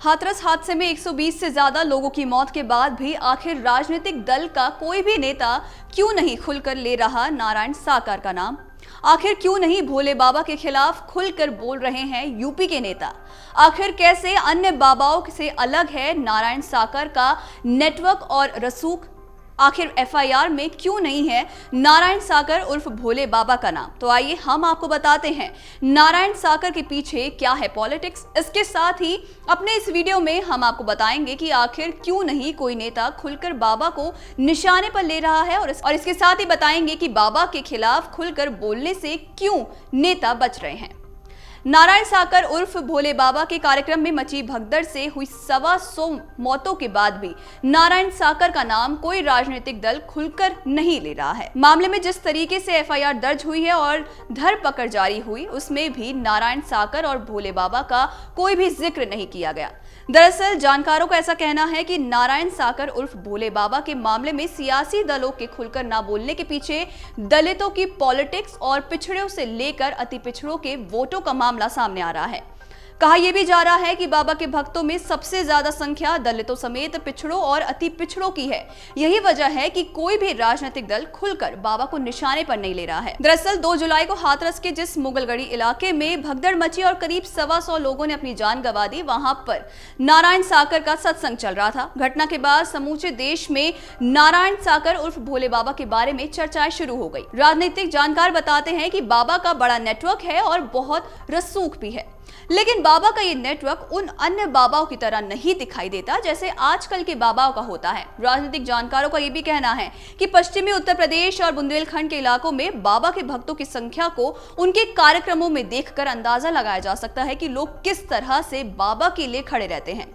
हाथरस हादसे में 120 से ज्यादा लोगों की मौत के बाद भी आखिर राजनीतिक दल का कोई भी नेता क्यों नहीं खुलकर ले रहा नारायण साकर का नाम? आखिर क्यों नहीं भोले बाबा के खिलाफ खुलकर बोल रहे हैं यूपी के नेता? आखिर कैसे अन्य बाबाओं से अलग है नारायण साकर का नेटवर्क और रसूख? आखिर एफआईआर में क्यों नहीं है नारायण साकर उर्फ भोले बाबा का नाम? तो आइए हम आपको बताते हैं नारायण साकर के पीछे क्या है पॉलिटिक्स। इसके साथ ही अपने इस वीडियो में हम आपको बताएंगे कि आखिर क्यों नहीं कोई नेता खुलकर बाबा को निशाने पर ले रहा है, और इसके साथ ही बताएंगे कि बाबा के खिलाफ खुलकर बोलने से क्यों नेता बच रहे हैं। नारायण साकर उर्फ भोले बाबा के कार्यक्रम में मची भगदड़ से हुई 125 मौतों के बाद भी नारायण साकर का नाम कोई राजनीतिक दल खुलकर नहीं ले रहा है। मामले में जिस तरीके से एफआईआर दर्ज हुई है और धरपकड़ जारी हुई, उसमें भी नारायण साकर और भोले बाबा का कोई भी जिक्र नहीं किया गया। दरअसल जानकारों का ऐसा कहना है कि नारायण साकर उर्फ भोले बाबा के मामले में सियासी दलों के खुलकर ना बोलने के पीछे दलितों की पॉलिटिक्स और पिछड़ों से लेकर अति पिछड़ों के वोटों का मामला सामने आ रहा है। कहा यह भी जा रहा है कि बाबा के भक्तों में सबसे ज्यादा संख्या दलितों समेत पिछड़ों और अति पिछड़ों की है। यही वजह है कि कोई भी राजनीतिक दल खुलकर बाबा को निशाने पर नहीं ले रहा है। दरअसल 2 जुलाई को हाथरस के जिस मुगलगढ़ी इलाके में भगदड़ मची और करीब 125 लोगों ने अपनी जान गंवा दी, वहां पर नारायण साकर का सत्संग चल रहा था। घटना के बाद समूचे देश में नारायण साकर उर्फ भोले बाबा के बारे में चर्चाएं शुरू हो गई। राजनीतिक जानकार बताते हैं कि बाबा का बड़ा नेटवर्क है और बहुत रसूख भी है, लेकिन बाबा का ये नेटवर्क उन अन्य बाबाओं की तरह नहीं दिखाई देता जैसे आजकल के बाबाओं का होता है। राजनीतिक जानकारों का ये भी कहना है कि पश्चिमी उत्तर प्रदेश और बुंदेलखंड के इलाकों में बाबा के भक्तों की संख्या को उनके कार्यक्रमों में देखकर अंदाजा लगाया जा सकता है कि लोग किस तरह से बाबा के लिए खड़े रहते हैं।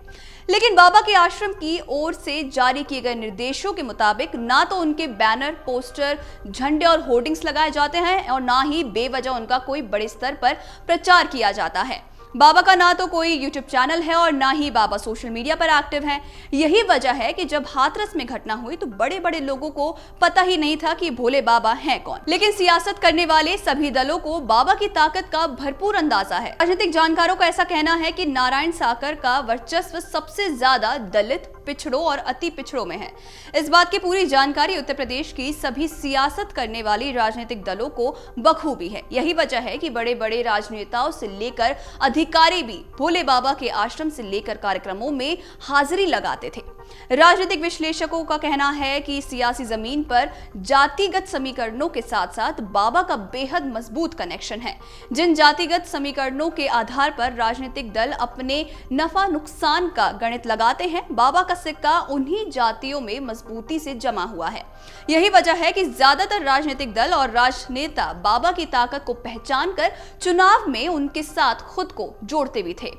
लेकिन बाबा के आश्रम की ओर से जारी किए गए निर्देशों के मुताबिक ना तो उनके बैनर, पोस्टर, झंडे और होर्डिंग्स लगाए जाते हैं और ना ही बेवजह उनका कोई बड़े स्तर पर प्रचार किया जाता है। बाबा का ना तो कोई यूट्यूब चैनल है और ना ही बाबा सोशल मीडिया पर एक्टिव हैं। यही वजह है कि जब हाथरस में घटना हुई तो बड़े बड़े लोगों को पता ही नहीं था कि भोले बाबा हैं कौन। लेकिन सियासत करने वाले सभी दलों को बाबा की ताकत का भरपूर अंदाजा है। राजनीतिक जानकारों का ऐसा कहना है कि नारायण साकर का वर्चस्व सबसे ज्यादा दलित, पिछड़ों और अति पिछड़ों में है। इस बात की पूरी जानकारी उत्तर प्रदेश की सभी सियासत करने वाली राजनीतिक दलों को बखूबी है। यही वजह है कि बड़े बड़े राजनेताओं से लेकर अधिकारी भी भोले बाबा के आश्रम से लेकर कार्यक्रमों में हाजिरी लगाते थे। राजनीतिक विश्लेषकों का कहना है कि सियासी जमीन पर जातिगत समीकरणों के साथ साथ बाबा का बेहद मजबूत कनेक्शन है। जिन जातिगत समीकरणों के आधार पर राजनीतिक दल अपने नफा नुकसान का गणित लगाते हैं, बाबा का सिक्का उन्हीं जातियों में मजबूती से जमा हुआ है। यही वजह है कि ज्यादातर राजनीतिक दल और राजनेता बाबा की ताकत को पहचान कर चुनाव में उनके साथ खुद को जोड़ते भी थे।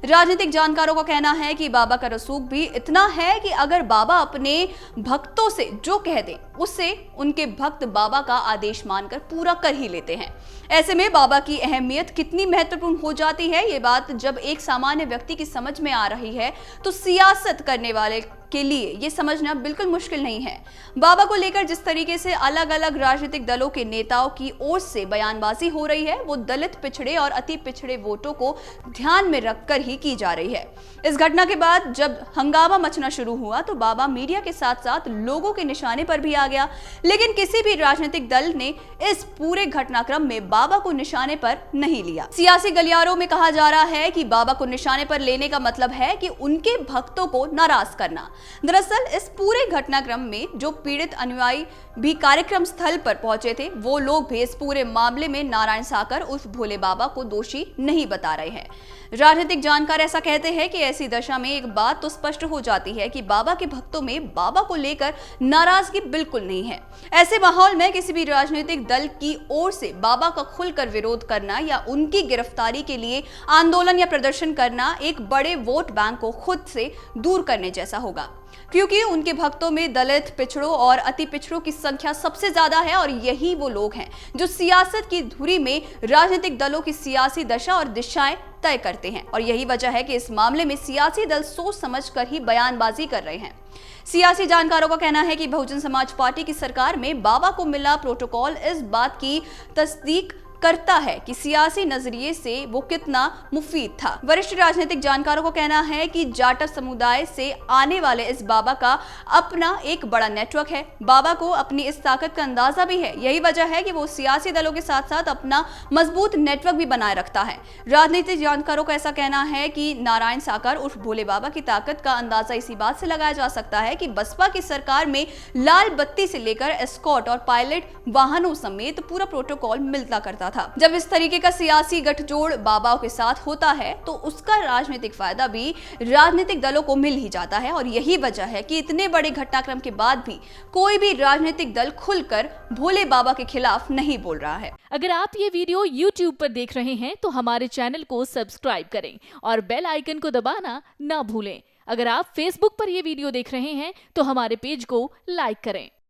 राजनीतिक जानकारों का कहना है कि बाबा का रसूख भी इतना है कि अगर बाबा अपने भक्तों से जो कह दें उससे उनके भक्त बाबा का आदेश मानकर पूरा कर ही लेते हैं। ऐसे में बाबा की अहमियत कितनी महत्वपूर्ण हो जाती है, ये बात जब एक सामान्य व्यक्ति की समझ में आ रही है तो सियासत करने वाले के लिए ये समझना बिल्कुल मुश्किल नहीं है। बाबा को लेकर जिस तरीके से अलग अलग राजनीतिक दलों के नेताओं की ओर से बयानबाजी हो रही है, वो दलित, पिछड़े और अति पिछड़े वोटों को ध्यान में रखकर ही की जा रही है। इस घटना के बाद जब हंगामा मचना शुरू हुआ तो बाबा मीडिया के साथ साथ लोगों के निशाने पर भी आ गया, लेकिन किसी भी राजनीतिक दल ने इस पूरे घटनाक्रम में बाबा को निशाने पर नहीं लिया। सियासी गलियारों में कहा जा रहा है कि बाबा को निशाने पर लेने का मतलब है कि उनके भक्तों को नाराज करना। दरअसल इस पूरे घटनाक्रम में जो पीड़ित अनुयायी भी कार्यक्रम स्थल पर पहुंचे थे, वो लोग भी इस पूरे मामले में नारायण साकर उर्फ भोले बाबा को दोषी नहीं बता रहे हैं। राजनीतिक जानकार ऐसा कहते हैं कि ऐसी दशा में एक बात तो स्पष्ट हो जाती है कि बाबा के भक्तों में बाबा को लेकर नाराजगी बिल्कुल नहीं है। ऐसे माहौल में किसी भी राजनीतिक दल की ओर से बाबा का खुलकर विरोध करना या उनकी गिरफ्तारी के लिए आंदोलन या प्रदर्शन करना एक बड़े वोट बैंक को खुद से दूर करने जैसा होगा, क्योंकि उनके भक्तों में दलित, पिछड़ों और अति पिछड़ों की संख्या सबसे ज्यादा है और यही वो लोग हैं जो सियासत की धुरी में राजनीतिक दलों की सियासी दशा और दिशाएं तय करते हैं। और यही वजह है कि इस मामले में सियासी दल सोच समझकर ही बयानबाजी कर रहे हैं। सियासी जानकारों का कहना है कि बहुजन समाज पार्टी की सरकार में बाबा को मिला प्रोटोकॉल इस बात की तस्दीक करता है कि सियासी नजरिए से वो कितना मुफीद था। वरिष्ठ राजनीतिक जानकारों का कहना है कि जाटव समुदाय से आने वाले इस बाबा का अपना एक बड़ा नेटवर्क है। बाबा को अपनी इस ताकत का अंदाजा भी है। यही वजह है कि वो सियासी दलों के साथ साथ अपना मजबूत नेटवर्क भी बनाए रखता है। राजनीतिक जानकारों का ऐसा कहना है कि नारायण साकार उर्फ भोले बाबा की ताकत का अंदाजा इसी बात से लगाया जा सकता है कि बसपा की सरकार में लाल बत्ती से लेकर एस्कॉर्ट और पायलट वाहनों समेत पूरा प्रोटोकॉल मिलता करता था। जब इस तरीके का सियासी गठजोड़ बाबाओं के साथ होता है तो उसका राजनीतिक फायदा भी राजनीतिक दलों को मिल ही जाता है। और यही वजह है कि इतने बड़े घटनाक्रम के बाद भी कोई भी राजनीतिक दल खुलकर भोले बाबा के खिलाफ नहीं बोल रहा है। अगर आप ये वीडियो YouTube पर देख रहे हैं तो हमारे चैनल को सब्सक्राइब करें और बेल आइकन को दबाना ना भूलें। अगर आप Facebook पर ये वीडियो देख रहे हैं तो हमारे पेज को लाइक करें।